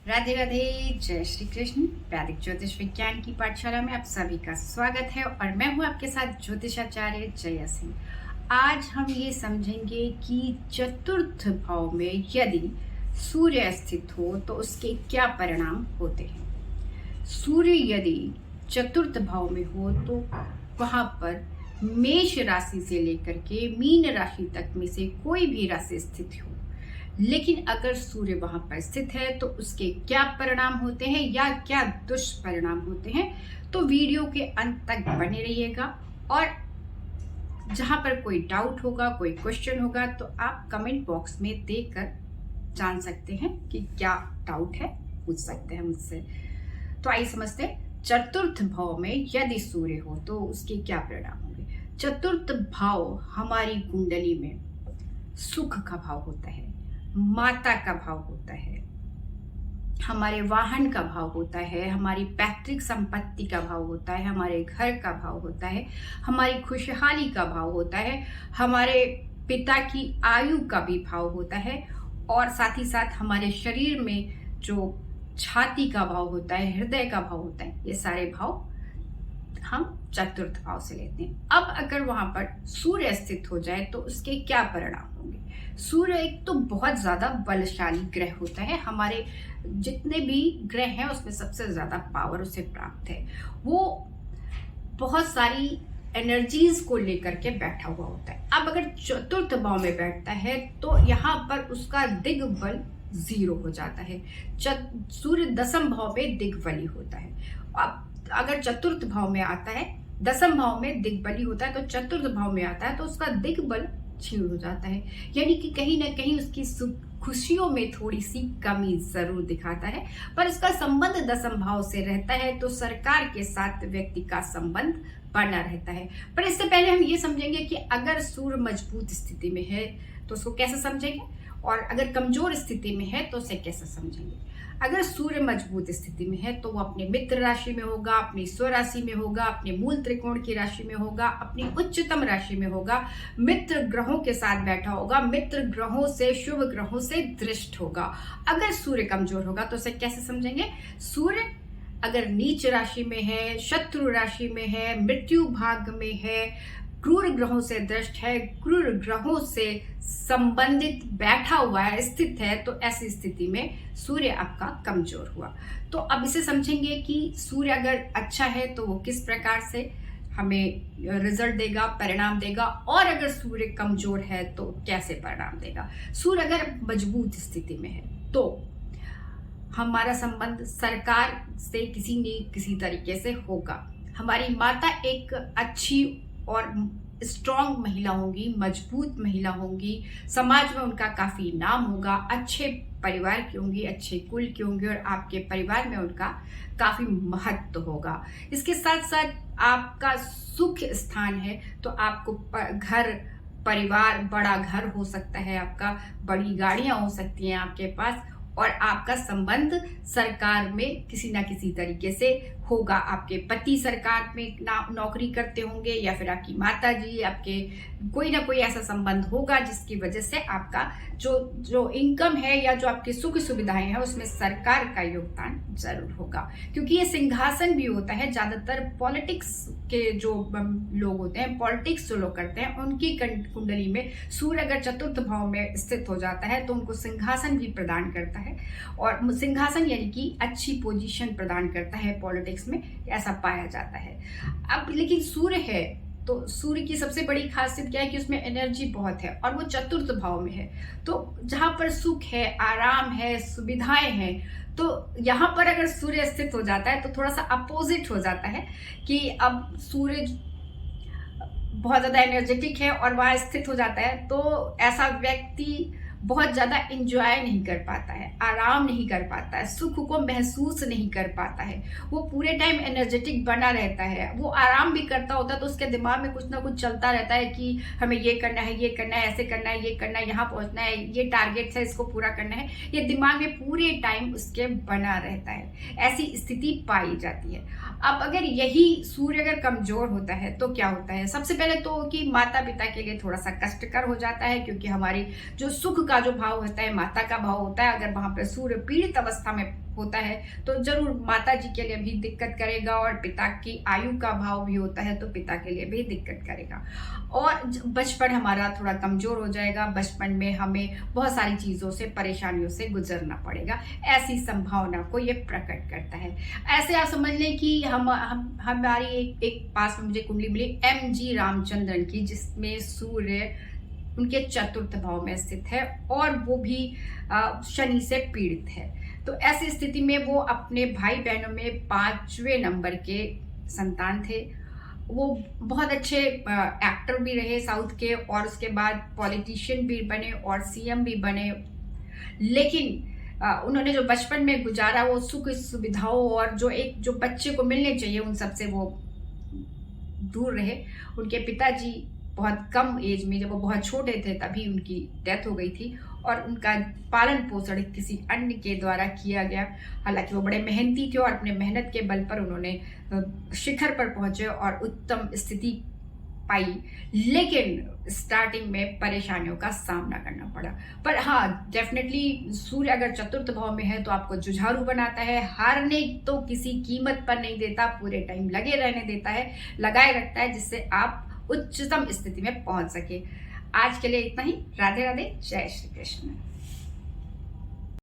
राधे राधे, जय श्री कृष्ण। वैदिक ज्योतिष विज्ञान की पाठशाला में आप सभी का स्वागत है और मैं हूं आपके साथ ज्योतिषाचार्य जया सिंह। आज हम ये समझेंगे कि चतुर्थ भाव में यदि सूर्य स्थित हो तो उसके क्या परिणाम होते हैं। सूर्य यदि चतुर्थ भाव में हो तो वहां पर मेष राशि से लेकर के मीन राशि तक में से कोई भी राशि स्थित हो, लेकिन अगर सूर्य वहां पर स्थित है तो उसके क्या परिणाम होते हैं या क्या दुष्परिणाम होते हैं, तो वीडियो के अंत तक बने रहिएगा। और जहां पर कोई डाउट होगा, कोई क्वेश्चन होगा, तो आप कमेंट बॉक्स में देकर जान सकते हैं कि क्या डाउट है, पूछ सकते हैं मुझसे। तो आइए समझते हैं, चतुर्थ भाव में यदि सूर्य हो तो उसके क्या परिणाम होंगे। चतुर्थ भाव हमारी कुंडली में सुख का भाव होता है, माता का भाव होता है, हमारे वाहन का भाव होता है, हमारी पैतृक संपत्ति का भाव होता है, हमारे घर का भाव होता है, हमारी खुशहाली का भाव होता है, हमारे पिता की आयु का भी भाव होता है, और साथ ही साथ हमारे शरीर में जो छाती का भाव होता है, हृदय का भाव होता है, ये सारे भाव हम चतुर्थ भाव से लेते हैं। अब अगर वहां पर सूर्य स्थित हो जाए तो उसके क्या परिणाम होंगे। सूर्य एक तो बहुत ज्यादा बलशाली ग्रह होता है, हमारे जितने भी ग्रह हैं उसमें सबसे ज्यादा पावर उसे प्राप्त है। वो बहुत सारी एनर्जीज को लेकर के बैठा हुआ होता है। अब अगर चतुर्थ भाव में बैठता है तो यहाँ पर उसका दिग्बल 0 हो जाता है। सूर्य दसम भाव में दिग्बली होता है। अब अगर चतुर्थ भाव में आता है, दसम भाव में दिग्बली होता है, तो चतुर्थ भाव में आता है तो उसका दिग्बल क्षीण हो जाता है, यानी कि कहीं ना कहीं उसकी खुशियों में थोड़ी सी कमी जरूर दिखाता है। पर इसका संबंध दसम भाव से रहता है तो सरकार के साथ व्यक्ति का संबंध बना रहता है। पर इससे पहले हम ये समझेंगे कि अगर सूर्य मजबूत स्थिति में है तो उसको कैसे समझेंगे, और अगर कमजोर स्थिति में है तो उसे कैसे समझेंगे। अगर सूर्य मजबूत स्थिति में है तो वो अपने मित्र राशि में होगा, अपनी स्वराशि में होगा, अपने मूल त्रिकोण की राशि में होगा, अपनी उच्चतम राशि में होगा, मित्र ग्रहों के साथ बैठा होगा, मित्र ग्रहों से, शुभ ग्रहों से दृष्ट होगा। अगर सूर्य कमजोर होगा तो उसे कैसे समझेंगे। सूर्य अगर नीच राशि में है, शत्रु राशि में है, मृत्यु भाग में है, क्रूर ग्रहों से दृष्ट है, क्रूर ग्रहों से संबंधित बैठा हुआ है, स्थित है, तो ऐसी स्थिति में सूर्य आपका कमजोर हुआ। तो अब इसे समझेंगे कि सूर्य अगर अच्छा है तो वो किस प्रकार से हमें रिजल्ट देगा, परिणाम देगा, और अगर सूर्य कमजोर है तो कैसे परिणाम देगा। सूर्य अगर मजबूत स्थिति में है तो हमारा संबंध सरकार से किसी न किसी तरीके से होगा। हमारी माता एक अच्छी और स्ट्रॉन्ग महिला होंगी, मजबूत महिला होंगी, समाज में उनका काफी नाम होगा, अच्छे परिवार की होंगी, अच्छे कुल की होंगी, और आपके परिवार में उनका काफी महत्व होगा। इसके साथ साथ आपका सुख स्थान है तो आपको घर, परिवार, बड़ा घर हो सकता है, आपका बड़ी गाड़ियां हो सकती हैं आपके पास, और आपका संबंध सरकार में किसी ना किसी तरीके से होगा। आपके पति सरकार में नौकरी करते होंगे, या फिर आपकी माता जी, आपके कोई ना कोई ऐसा संबंध होगा जिसकी वजह से आपका जो इनकम है या जो आपकी सुख सुविधाएं हैं उसमें सरकार का योगदान जरूर होगा। क्योंकि ये सिंहासन भी होता है, ज्यादातर पॉलिटिक्स के जो लोग होते हैं, पॉलिटिक्स जो लोग करते हैं, उनकी कुंडली में सूर्य अगर चतुर्थ भाव में स्थित हो जाता है तो उनको सिंहासन भी प्रदान करता है, और सिंहासन यानी कि अच्छी पोजीशन प्रदान करता है पॉलिटिक्स में, ऐसा पाया जाता है। अब लेकिन सूर्य है तो सूर्य की सबसे बड़ी खासियत क्या है कि उसमें एनर्जी बहुत है और वो चतुर्थ भाव में है, तो जहां पर सुख है, आराम है, सुविधाएं हैं, तो यहाँ पर अगर सूर्य स्थित हो जाता है तो थोड़ा सा अपोजिट हो जाता है कि अब सूर्य बहुत ज्यादा एनर्जेटिक है और वहां स्थित हो जाता है तो ऐसा व्यक्ति बहुत ज्यादा इंजॉय नहीं कर पाता है, आराम नहीं कर पाता है, सुख को महसूस नहीं कर पाता है। वो पूरे टाइम एनर्जेटिक बना रहता है, वो आराम भी करता होता है तो उसके दिमाग में कुछ ना कुछ चलता रहता है कि हमें ये करना है, ये करना है, ऐसे करना है, ये करना है, यहाँ पहुंचना है, ये टारगेट है, इसको पूरा करना है, ये दिमाग में पूरे टाइम उसके बना रहता है। ऐसी स्थिति पाई जाती है। अब अगर यही सूर्य अगर कमजोर होता है तो क्या होता है। सबसे पहले तो कि माता पिता के लिए थोड़ा सा कष्टकर हो जाता है, क्योंकि हमारी जो सुख का जो भाव होता है, माता का भाव होता है, अगर वहां पर सूर्य पीड़ित अवस्था में होता है तो जरूर माता जी के लिए भी दिक्कत करेगा, और पिता की आयु का भाव भी होता है तो पिता के लिए भी दिक्कत करेगा। और बचपन हमारा थोड़ा कमजोर हो जाएगा, बचपन में हमें बहुत सारी चीजों से, परेशानियों से गुजरना पड़ेगा, ऐसी संभावना को ये प्रकट करता है। ऐसे आप समझ लें कि हम हमारी एक पास में मुझे कुंडली मिली MG रामचंद्रन की, जिसमें सूर्य उनके चतुर्थ भाव में स्थित है और वो भी शनि से पीड़ित है। तो ऐसी स्थिति में वो अपने भाई बहनों में 5वें नंबर के संतान थे। वो बहुत अच्छे एक्टर भी रहे साउथ के, और उसके बाद पॉलिटिशियन भी बने और CM भी बने। लेकिन उन्होंने जो बचपन में गुजारा वो सुख सुविधाओं और जो बच्चे को मिलने चाहिए उन सबसे वो दूर रहे। उनके पिताजी बहुत कम एज में, जब वो बहुत छोटे थे तभी उनकी डेथ हो गई थी, और उनका पालन पोषण किसी अन्य के द्वारा किया गया। हालांकि वो बड़े मेहनती थे और अपने मेहनत के बल पर उन्होंने शिखर पर पहुंचे और उत्तम स्थिति पाई, लेकिन स्टार्टिंग में परेशानियों का सामना करना पड़ा। पर हाँ, डेफिनेटली सूर्य अगर चतुर्थ भाव में है तो आपको जुझारू बनाता है, हारने तो किसी कीमत पर नहीं देता, पूरे टाइम लगे रहने देता है, लगाए रखता है, जिससे आप उच्चतम स्थिति में पहुंच सके। आज के लिए इतना ही। राधे राधे, जय श्री कृष्ण।